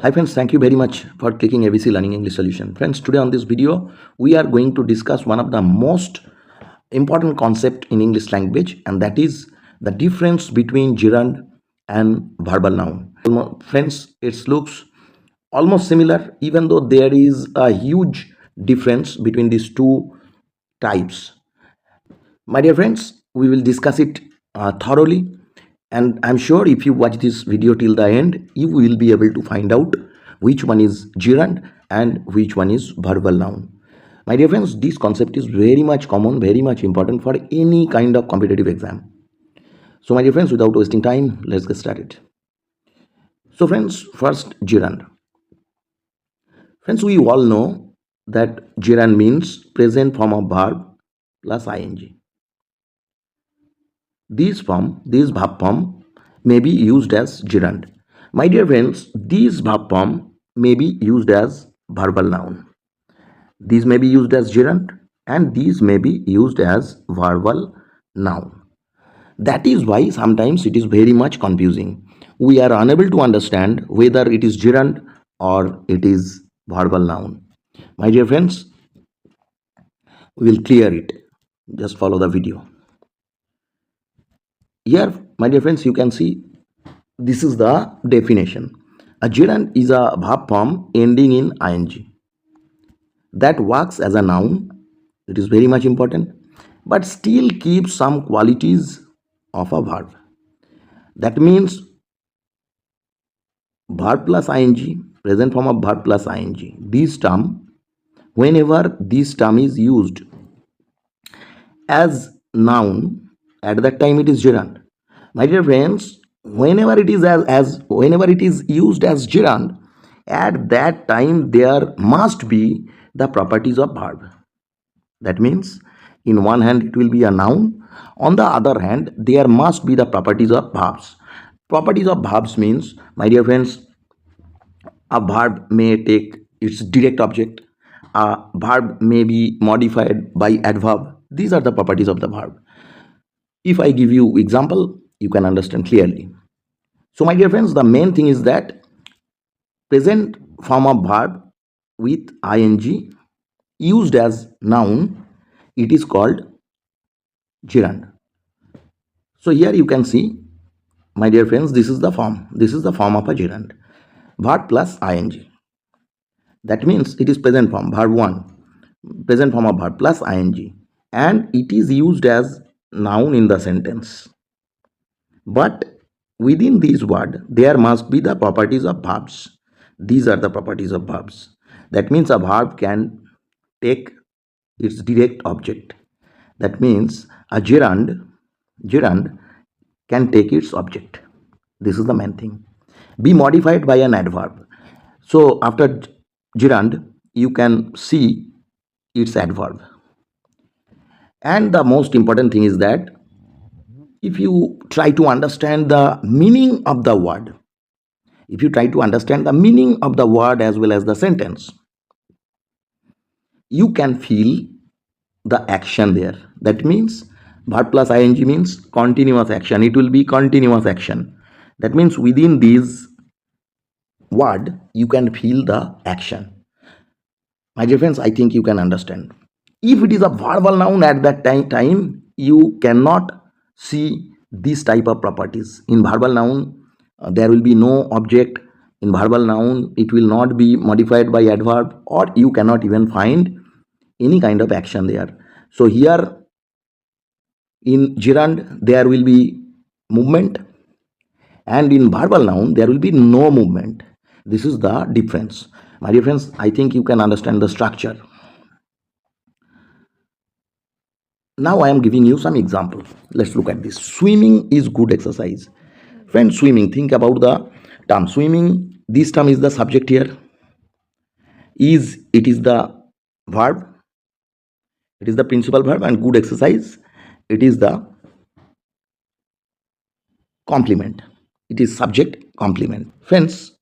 Hi friends, thank you very much for clicking ABC Learning English Solution. Friends, today on this video, we are going to discuss one of the most important concept in English language, and that is the difference between gerund and verbal noun. Friends, it looks almost similar, even though there is a huge difference between these two types. My dear friends, we will discuss it thoroughly, and I'm sure if you watch this video till the end, you will be able to find out which one is gerund and which one is verbal noun. My dear friends, this concept is very much common, very much important for any kind of competitive exam. So my dear friends, without wasting time, let's get started. So friends, first gerund. Friends, we all know that gerund means present form of verb plus ing. This verb form may be used as gerund. My dear friends, this verb form may be used as verbal noun. These may be used as gerund and these may be used as verbal noun. That is why sometimes it is very much confusing. We are unable to understand whether it is gerund or it is verbal noun. My dear friends, we will clear it. Just follow the video. Here, my dear friends, you can see this is the definition. A gerund is a verb form ending in ing that works as a noun. It is very much important, but still keeps some qualities of a verb. That means verb plus ing, present form of verb plus ing. This term, whenever this term is used as noun, at that time it is gerund. My dear friends, whenever it is used as gerund, at that time there must be the properties of verb. That means in one hand it will be a noun, on the other hand there must be the properties of verbs. Properties of verbs means, my dear friends, a verb may take its direct object, a verb may be modified by adverb. These are the properties of the verb. If I give you example, you can understand clearly. So my dear friends, the main thing is that present form of verb with ing used as noun, it is called gerund. So here you can see, my dear friends, this is the form. This is the form of a gerund. Verb plus ing. That means it is present form, verb 1. Present form of verb plus ing. And it is used as noun in the sentence. But within this word, there must be the properties of verbs. These are the properties of verbs. That means a verb can take its direct object. That means a gerund can take its object. This is the main thing. Be modified by an adverb. So after gerund, you can see its adverb. And the most important thing is that if you try to understand the meaning of the word, if you try to understand the meaning of the word as well as the sentence, you can feel the action there. That means verb plus ing means continuous action. It will be continuous action. That means within this word, you can feel the action. My dear friends, I think you can understand. If it is a verbal noun, at that time you cannot see this type of properties. In verbal noun, there will be no object. In verbal noun, it will not be modified by adverb, or you cannot even find any kind of action there. So here in gerund, there will be movement, and in verbal noun, there will be no movement. This is the difference. My dear friends, I think you can understand the structure. Now I am giving you some example. Let's look at this. Swimming is good exercise. Friends, swimming, think about the term swimming. This term is the subject here. It is the verb. It is the principal verb, and good exercise, it is the complement. It is subject complement. Friends,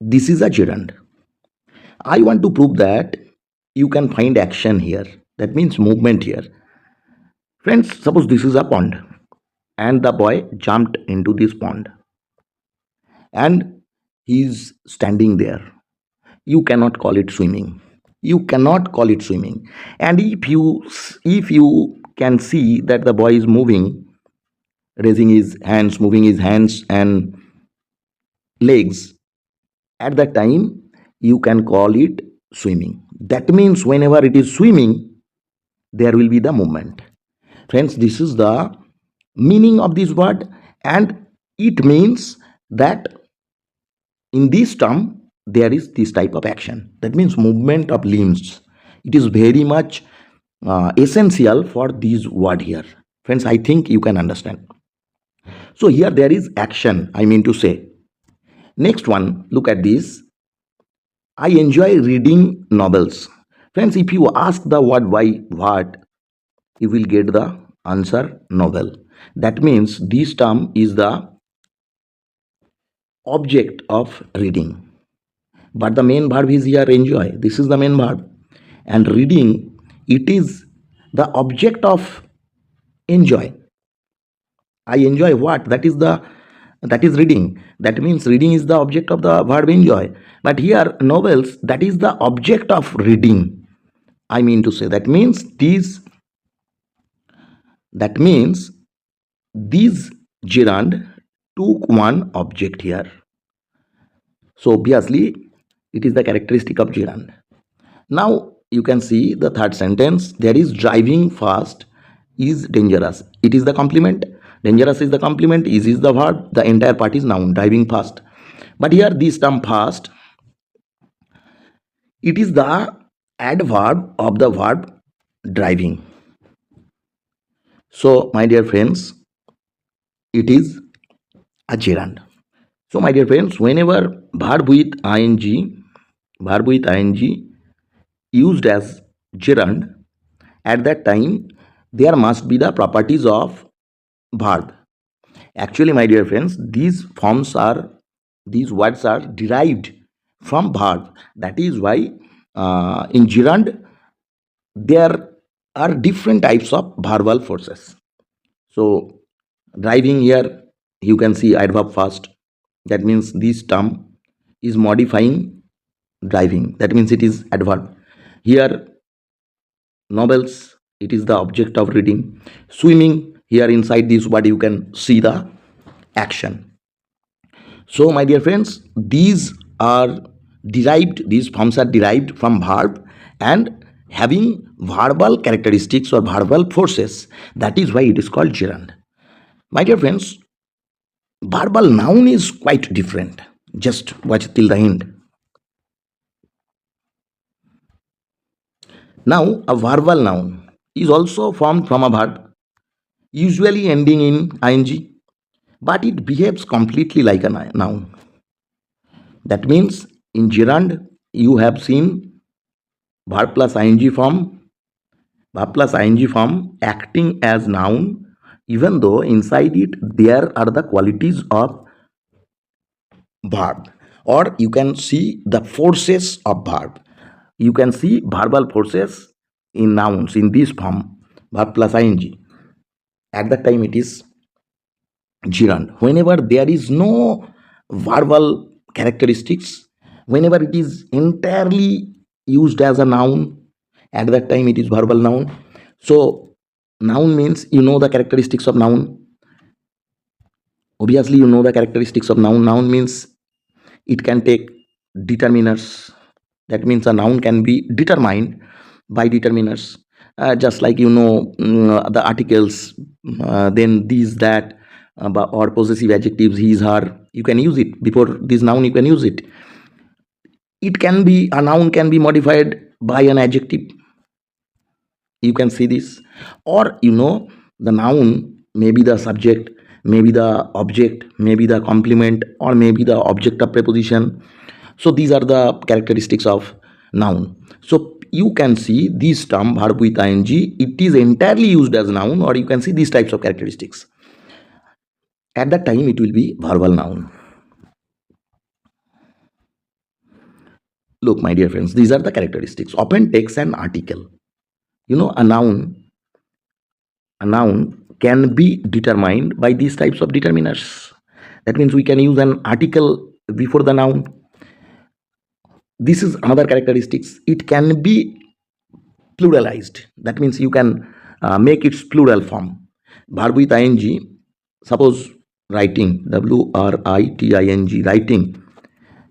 this is a gerund. I want to prove that you can find action here. That means movement here. Friends, suppose this is a pond and the boy jumped into this pond, and he's standing there. You cannot call it swimming. You cannot call it swimming. And if you can see that the boy is moving, raising his hands, moving his hands and legs, at that time you can call it swimming. That means whenever it is swimming, there will be the movement. Friends, this is the meaning of this word, and it means that in this term there is this type of action. That means movement of limbs. It is very much essential for this word here. Friends, I think you can understand. So here there is action, I mean to say. Next one, look at this. I enjoy reading novels. Friends, if you ask the word why what, you will get the answer novel. That means this term is the object of reading. But the main verb is here enjoy. This is the main verb. And reading, it is the object of enjoy. I enjoy what? That is reading. That means reading is the object of the verb enjoy. But here novels, that is the object of reading. I mean to say that means these gerund took one object here. So obviously it is the characteristic of gerund. Now you can see the third sentence. There is driving fast is dangerous. It is the complement. Dangerous is the complement. Is the verb. The entire part is noun. Driving fast. But here this term fast, it is the adverb of the verb driving. So my dear friends, it is a gerund. So my dear friends, whenever verb with ing used as gerund, at that time there must be the properties of verb. Actually, my dear friends, these words are derived from verb. That is why in gerund there are different types of verbal forces. So driving, here you can see adverb fast. That means this term is modifying driving. That means it is adverb. Here novels, it is the object of reading. Swimming, here inside this word you can see the action. So my dear friends, these forms are derived from verb and having verbal characteristics or verbal forces. That is why it is called gerund. My dear friends, verbal noun is quite different. Just watch till the end. Now, a verbal noun is also formed from a verb, usually ending in ing, but it behaves completely like a noun. That means in gerund you have seen verb plus ing form acting as noun, even though inside it there are the qualities of verb, or you can see the forces of verb. You can see verbal forces in nouns in this form, verb plus ing. At that time it is gerund. Whenever there is no verbal characteristics, whenever it is entirely used as a noun, at that time it is verbal noun. So noun means you know the characteristics of noun. Obviously you know the characteristics of noun. Noun means it can take determiners. That means a noun can be determined by determiners, just like the articles, then these, that, or possessive adjectives, his, her. You can use it before this noun. You can use it. A noun can be modified by an adjective. You can see this, or the noun may be the subject, maybe the object, maybe the complement, or maybe the object of preposition. So these are the characteristics of noun. So you can see this term verb with ing, it is entirely used as noun, or you can see these types of characteristics. At that time it will be verbal noun. Look, my dear friends, these are the characteristics. Often takes an article. A noun can be determined by these types of determiners. That means we can use an article before the noun. This is another characteristics. It can be pluralized. That means you can make its plural form. Verb with ing, suppose writing, writing, writing,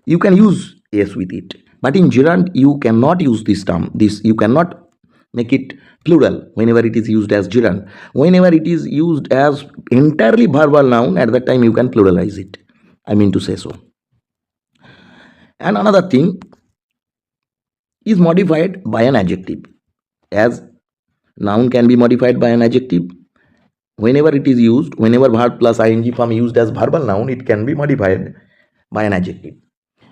you can use s with it. But in gerund, you cannot use this term. This you cannot make it plural whenever it is used as gerund. Whenever it is used as entirely verbal noun, at that time you can pluralize it. I mean to say so. And another thing is modified by an adjective. As noun can be modified by an adjective, whenever it is used, whenever verb plus ing form used as verbal noun, it can be modified by an adjective.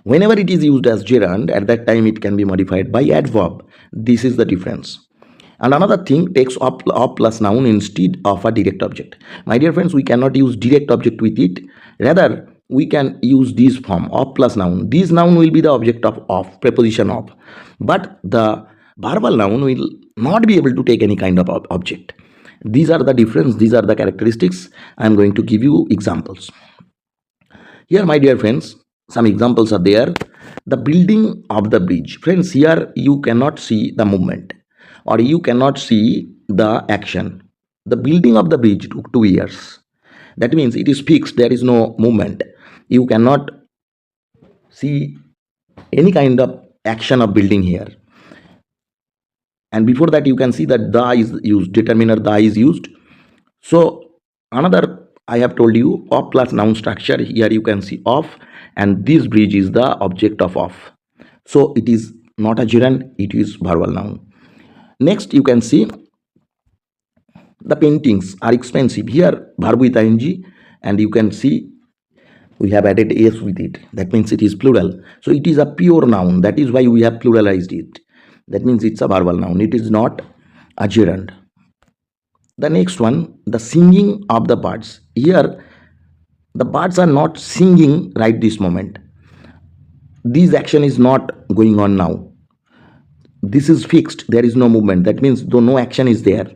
Whenever it is used as gerund, at that time it can be modified by adverb. This is the difference. And another thing takes of plus noun instead of a direct object. My dear friends, we cannot use direct object with it. Rather, we can use this form of plus noun. This noun will be the object of preposition of. But the verbal noun will not be able to take any kind of object. These are the difference. These are the characteristics. I am going to give you examples. Here, my dear friends, some examples are there. The building of the bridge. Friends, here you cannot see the movement, or you cannot see the action. The building of the bridge took 2 years. That means it is fixed. There is no movement. You cannot see any kind of action of building here. And before that, you can see that the is used. Determiner the is used. So another, I have told you, of plus noun structure. Here you can see of, and this bridge is the object of. So it is not a gerund, it is verbal noun. Next, you can see the paintings are expensive. Here, verb with ing, and you can see we have added s with it. That means it is plural. So it is a pure noun. That is why we have pluralized it. That means it's a verbal noun. It is not a gerund. The next one, the singing of the birds. Here, the birds are not singing right this moment. This action is not going on now. This is fixed. There is no movement. That means though no action is there.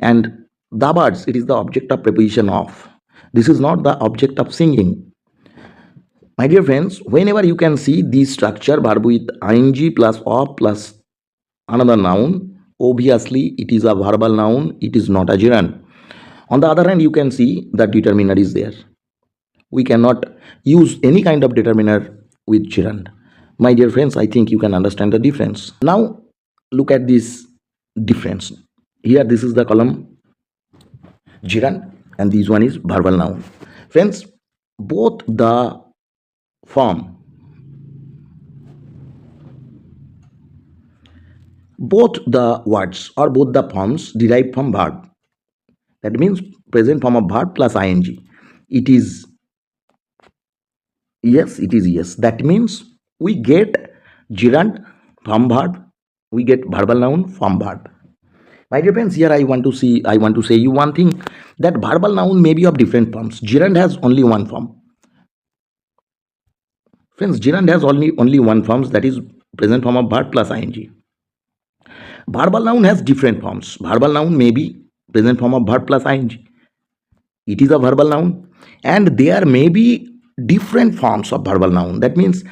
And the birds, it is the object of preposition of. This is not the object of singing. My dear friends, whenever you can see this structure, verb with ing plus of plus another noun, obviously it is a verbal noun. It is not a gerund. On the other hand, you can see that determiner is there. We cannot use any kind of determiner with gerund. My dear friends, I think you can understand the difference. Now, look at this difference. Here, this is the column gerund, and this one is verbal noun. Friends, both the form, both the words or both the forms derive from verb. That means present form of verb plus ing. It is yes, it is yes. That means we get gerund from verb, we get verbal noun from verb. My dear friends, here I want to say you one thing, that verbal noun may be of different forms. Gerund has only one form. Friends, gerund has only one form, that is present form of verb plus ing. Verbal noun has different forms. Verbal noun may be present form of verb plus ing. It is a verbal noun, and there may be different forms of verbal noun. That means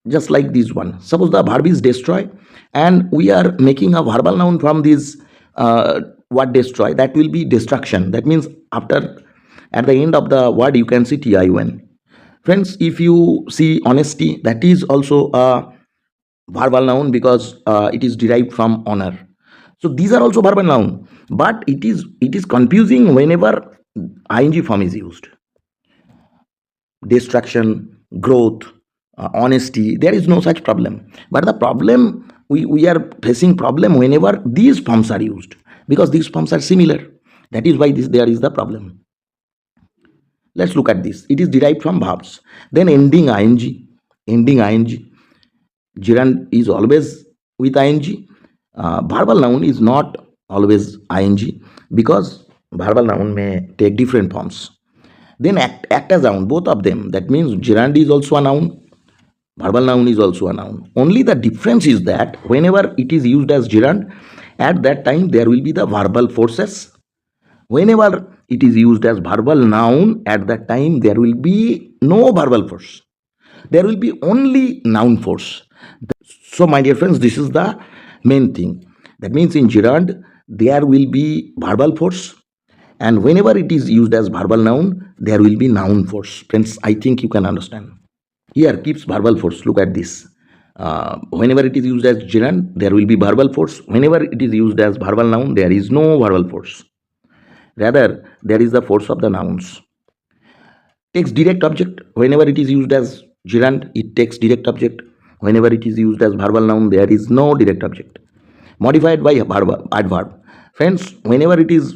just like this one. Suppose the verb is destroy, and we are making a verbal noun from this word destroy. That will be destruction. That means at the end of the word you can see tin. Friends, if you see honesty, that is also a verbal noun because it is derived from honor. So these are also verbal noun, but it is confusing whenever ing form is used. Destruction, growth, honesty, there is no such problem. But the problem, we are facing problem whenever these forms are used, because these forms are similar. That is why there is the problem. Let's look at this. It is derived from verbs. Then ending ing. Gerund is always with ing. Verbal noun is not always ing, because verbal noun may take different forms. Then act as noun, both of them. That means gerund is also a noun, verbal noun is also a noun. Only the difference is that whenever it is used as gerund, at that time there will be the verbal forces. Whenever it is used as verbal noun, at that time there will be no verbal force. There will be only noun force. So, my dear friends, this is the main thing. That means in gerund, there will be verbal force, and whenever it is used as verbal noun, there will be noun force. Friends, I think you can understand. Here keeps verbal force. Look at this. Whenever it is used as gerund, there will be verbal force. Whenever it is used as verbal noun, there is no verbal force. Rather, there is the force of the nouns. Takes direct object. Whenever it is used as gerund, it takes direct object. Whenever it is used as verbal noun, there is no direct object. Modified by adverb. Friends, whenever it is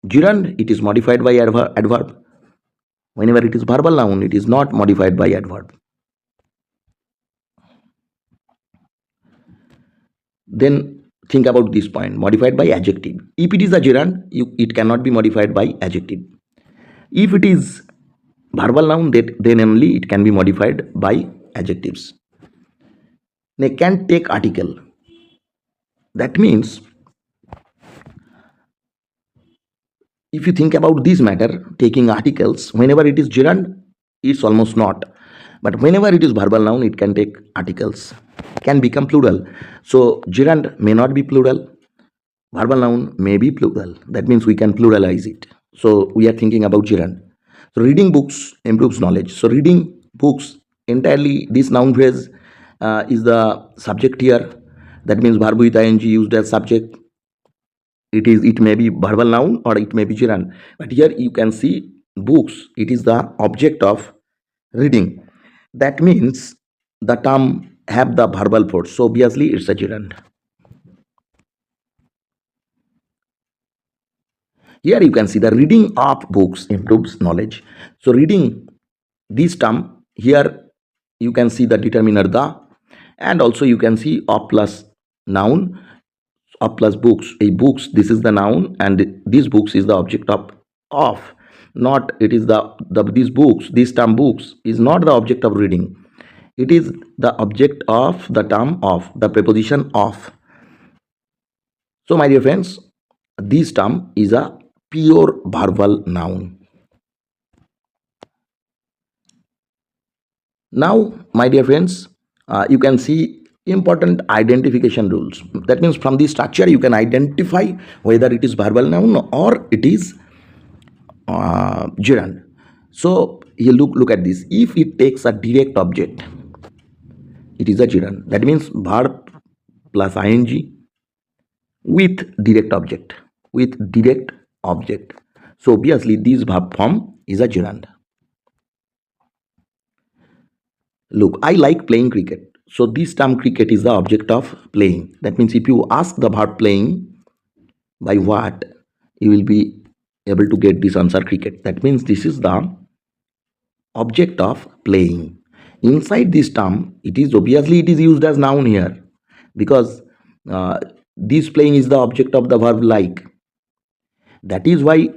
gerund, it is modified by adverb. Whenever it is verbal noun, it is not modified by adverb. Then think about this point, modified by adjective. If it is a gerund, it cannot be modified by adjective. If it is verbal noun, then only it can be modified by adjectives. They can take article. That means, if you think about this matter, taking articles, whenever it is gerund, it's almost not. But whenever it is verbal noun, it can take articles, can become plural. So gerund may not be plural, verbal noun may be plural. That means we can pluralize it. So we are thinking about gerund. So reading books improves knowledge. So reading books, entirely this noun phrase is the subject here. That means verb with ing used as subject. It may be verbal noun or it may be gerund. But here you can see books, it is the object of reading. That means the term have the verbal force. So obviously it's a gerund. Here you can see the reading of books improves knowledge. So reading, this term, here you can see the determiner the, and also you can see of plus noun, of plus books. A books, this is the noun, and these books is the object of. Not it is the these books, this term books is not the object of reading. It is the object of the term of, the preposition of. So my dear friends, this term is a pure verbal noun. Now, my dear friends, you can see important identification rules. That means from this structure you can identify whether it is verbal noun or it is gerund. So you look at this. If it takes a direct object, it is a gerund. That means verb plus ing with direct object. With direct object. So obviously this verb form is a gerund. Look, I like playing cricket. So this term cricket is the object of playing. That means if you ask the verb playing by what, you will be able to get this answer cricket. That means this is the object of playing. Inside this term, it is obviously it is used as noun here, because this playing is the object of the verb like. That is why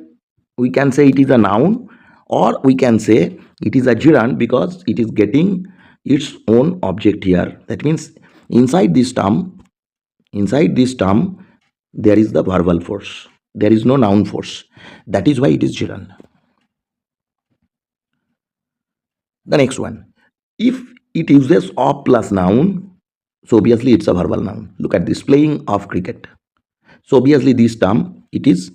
we can say it is a noun, or we can say it is a gerund because it is getting its own object here. That means inside this term, there is the verbal force. There is no noun force. That is why it is gerund. The next one, if it uses of plus noun, so obviously it's a verbal noun. Look at this, playing of cricket. So obviously this term, it is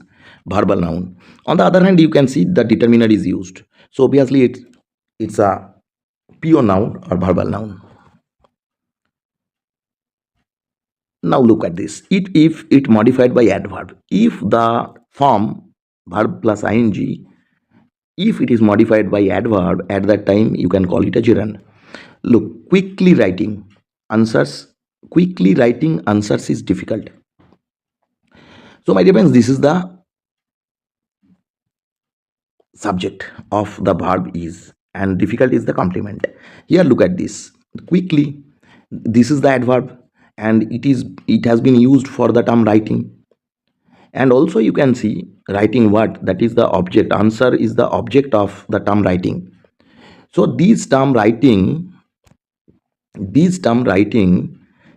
verbal noun. On the other hand, you can see the determiner is used. So obviously it's a pure noun or verbal noun. Now look at this. If it modified by adverb, if the form verb plus ing, if it is modified by adverb, at that time you can call it a gerund. Look, quickly writing answers is difficult. So my dear friends, this is the subject of the verb is, and difficult is the complement. Here look at this, quickly, this is the adverb, and it has been used for the term writing. And also you can see writing what, that is the object. Answer is the object of the term writing. So this term writing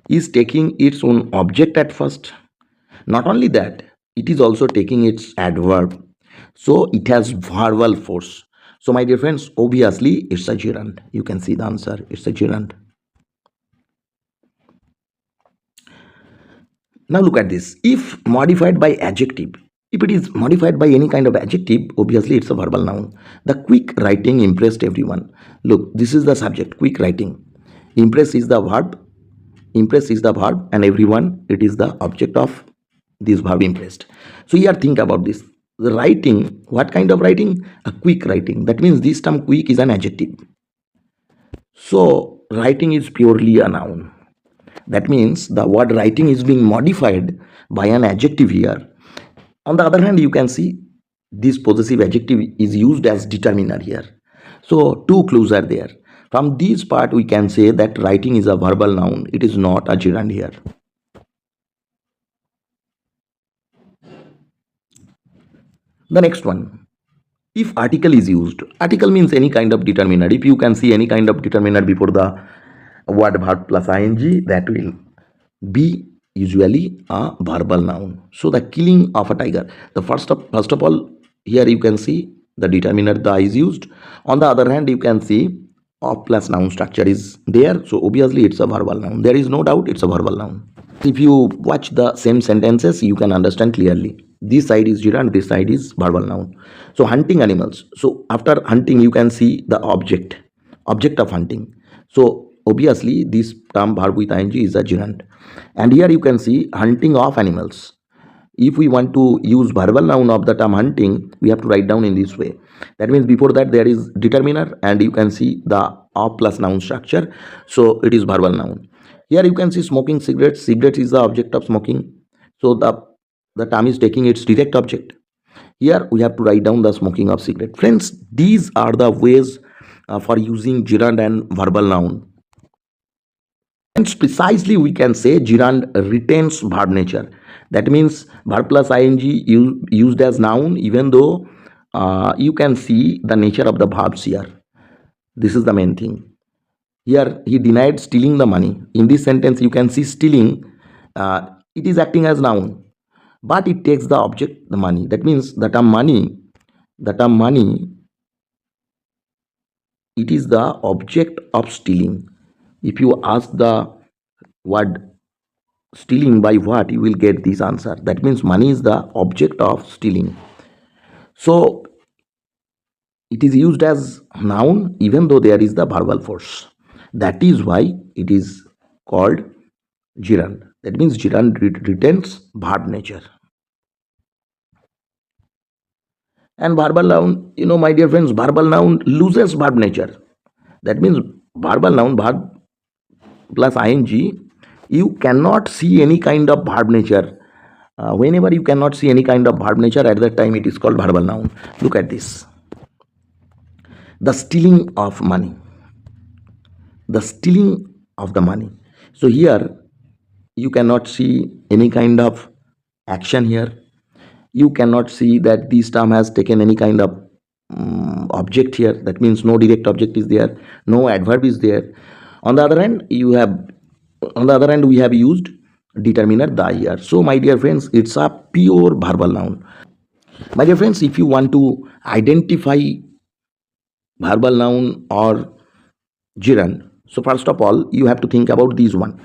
is taking its own object at first. Not only that, it is also taking its adverb. So it has verbal force. So my dear friends, obviously it's a gerund. You can see the answer. It's a gerund. Now look at this. If modified by adjective, if it is modified by any kind of adjective, obviously it's a verbal noun. The quick writing impressed everyone. Look, this is the subject, quick writing. Impress is the verb. Impress is the verb, and everyone, it is the object of this verb impressed. So here think about this. The writing, what kind of writing? A quick writing. That means this term quick is an adjective. So writing is purely a noun. That means the word writing is being modified by an adjective here. On the other hand, you can see this possessive adjective is used as determiner here. So two clues are there. From this part, we can say that writing is a verbal noun. It is not a gerund here. The next one. If article is used, article means any kind of determiner. If you can see any kind of determiner before the word verb plus ing, that will be usually a verbal noun. So the killing of a tiger. The first of all, here you can see the determiner the is used. On the other hand, you can see of plus noun structure is there. So obviously it's a verbal noun. There is no doubt it's a verbal noun. If you watch the same sentences, you can understand clearly. This side is gerund, this side is verbal noun. So hunting animals. So after hunting, you can see the object of hunting. So obviously this term verb with ing is a gerund. And here you can see hunting of animals. If we want to use verbal noun of the term hunting, we have to write down in this way. That means before that there is determiner, and you can see the of plus noun structure. So it is verbal noun. Here you can see smoking cigarettes. Cigarette is the object of smoking. So the term is taking its direct object. Here we have to write down the smoking of cigarette. Friends, these are the ways for using gerund and verbal noun. And precisely we can say gerund retains verb nature. That means verb plus ing used as noun, even though you can see the nature of the verbs here. This is the main thing. Here he denied stealing the money. In this sentence you can see stealing, it is acting as noun, but it takes the object the money. That means the term money, it is the object of stealing. If you ask the word stealing by what, you will get this answer. That means money is the object of stealing. So it is used as noun even though there is the verbal force. That is why it is called gerund. That means gerund retains verb nature. And verbal noun, my dear friends, verbal noun loses verb nature. That means verbal noun, verb plus ing, you cannot see any kind of verb nature. Whenever you cannot see any kind of verb nature, at that time it is called verbal noun. Look at this. The stealing of money. The stealing of the money. So here you cannot see any kind of action here. You cannot see that this term has taken any kind of object here. That means no direct object is there, no adverb is there. On the other hand, we have used determiner the here. So my dear friends, it's a pure verbal noun. My dear friends, if you want to identify verbal noun or gerund, so first of all you have to think about this one.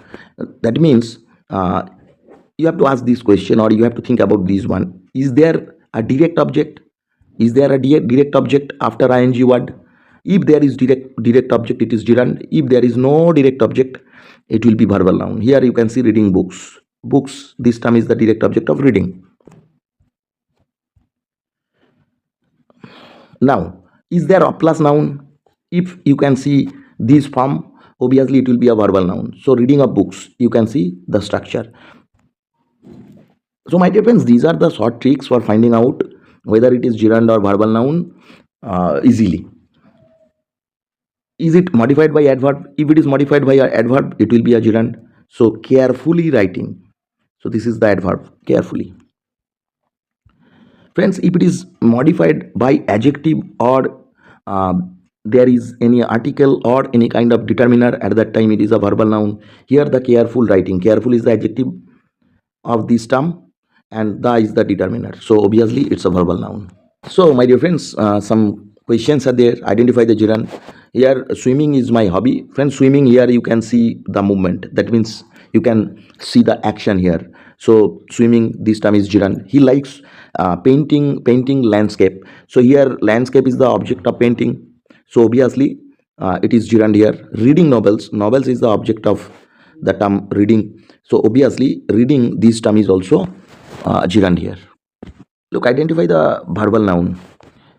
That means you have to ask this question, or you have to think about this one. Is there a direct object? Is there a direct object after ing word? If there is direct object, it is gerund. If there is no direct object, it will be verbal noun. Here you can see reading books. Books, this term is the direct object of reading. Now, is there a plus noun? If you can see this form, obviously it will be a verbal noun. So reading of books, you can see the structure. So my dear friends, these are the short tricks for finding out whether it is gerund or verbal noun easily. Is it modified by adverb? If it is modified by an adverb, it will be a gerund. So carefully writing. So this is the adverb, carefully. Friends, if it is modified by adjective, or there is any article or any kind of determiner, at that time it is a verbal noun. Here the careful writing. Careful is the adjective of this term, and the is the determiner. So obviously it's a verbal noun. So, my dear friends, some questions are there. Identify the gerund. Here, swimming is my hobby. Friends, swimming here you can see the movement. That means you can see the action here. So, swimming this time is gerund. He likes painting landscape. So here, landscape is the object of painting. So obviously, it is gerund here. Reading novels. Novels is the object of the term reading. So obviously, reading this term is also gerund here. Look, identify the verbal noun.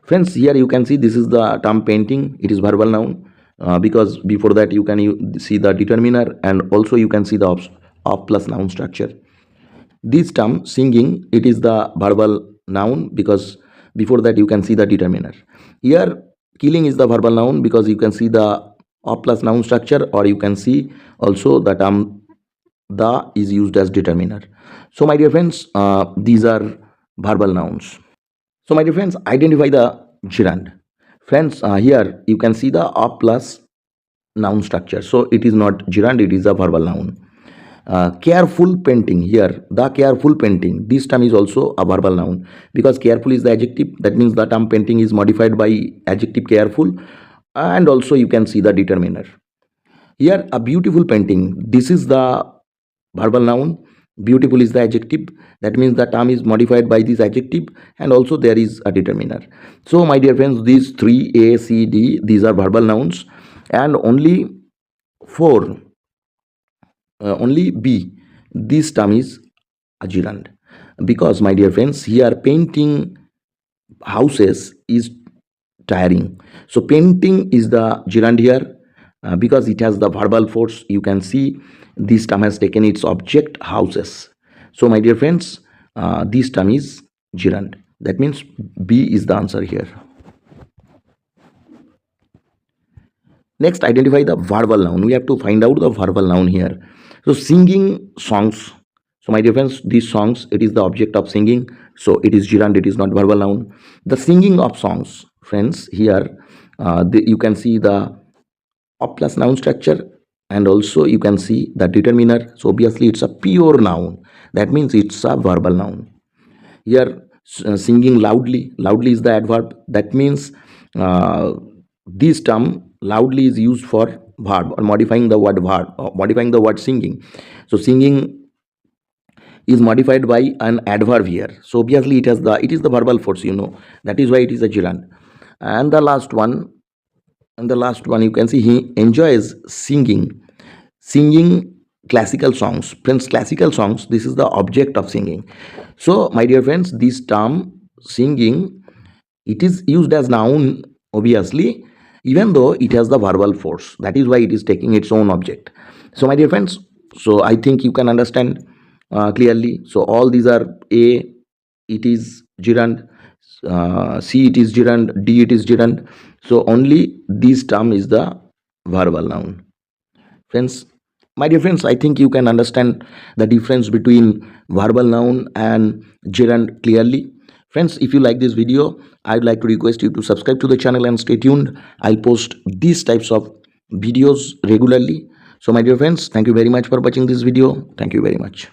Friends, here you can see this is the term painting. It is verbal noun because before that you can see the determiner, and also you can see the of plus noun structure. This term singing, it is the verbal noun because before that you can see the determiner. Here killing is the verbal noun because you can see the of plus noun structure, or you can see also the term the is used as determiner. So my dear friends, these are verbal nouns. So my dear friends, identify the gerund. Friends, here you can see the of plus noun structure. So it is not gerund, it is a verbal noun. Careful painting, here the careful painting, this term is also a verbal noun because careful is the adjective. That means the term painting is modified by adjective careful, and also you can see the determiner. Here a beautiful painting, this is the verbal noun. Beautiful is the adjective. That means the term is modified by this adjective, and also there is a determiner. So my dear friends, these three A, C, D, these are verbal nouns, and only four, only B, this term is a gerund. Because my dear friends, here painting houses is tiring. So painting is the gerund here because it has the verbal force. You can see this term has taken its object houses. So my dear friends, this term is gerund. That means B is the answer here. Next, identify the verbal noun. We have to find out the verbal noun here. So singing songs. So my dear friends, these songs, it is the object of singing. So it is gerund, it is not verbal noun. The singing of songs, friends, here you can see the of plus noun structure, and also you can see the determiner. So obviously it's a pure noun. That means it's a verbal noun. Here singing loudly, loudly is the adverb. That means this term loudly is used for verb or modifying the word verb, or modifying the word singing. So singing is modified by an adverb here. So obviously it is the verbal force, that is why it is a gerund. And the last one, you can see he enjoys singing classical songs. Friends, classical songs, this is the object of singing. So my dear friends, this term singing, it is used as noun obviously, even though it has the verbal force. That is why it is taking its own object. So my dear friends, so I think you can understand clearly. So all these are: A, it is gerund, C, it is gerund, D, it is gerund. So only this term is the verbal noun. Friends, my dear friends, I think you can understand the difference between verbal noun and gerund clearly. Friends, if you like this video, I'd like to request you to subscribe to the channel and stay tuned. I'll post these types of videos regularly. So my dear friends, thank you very much for watching this video. Thank you very much.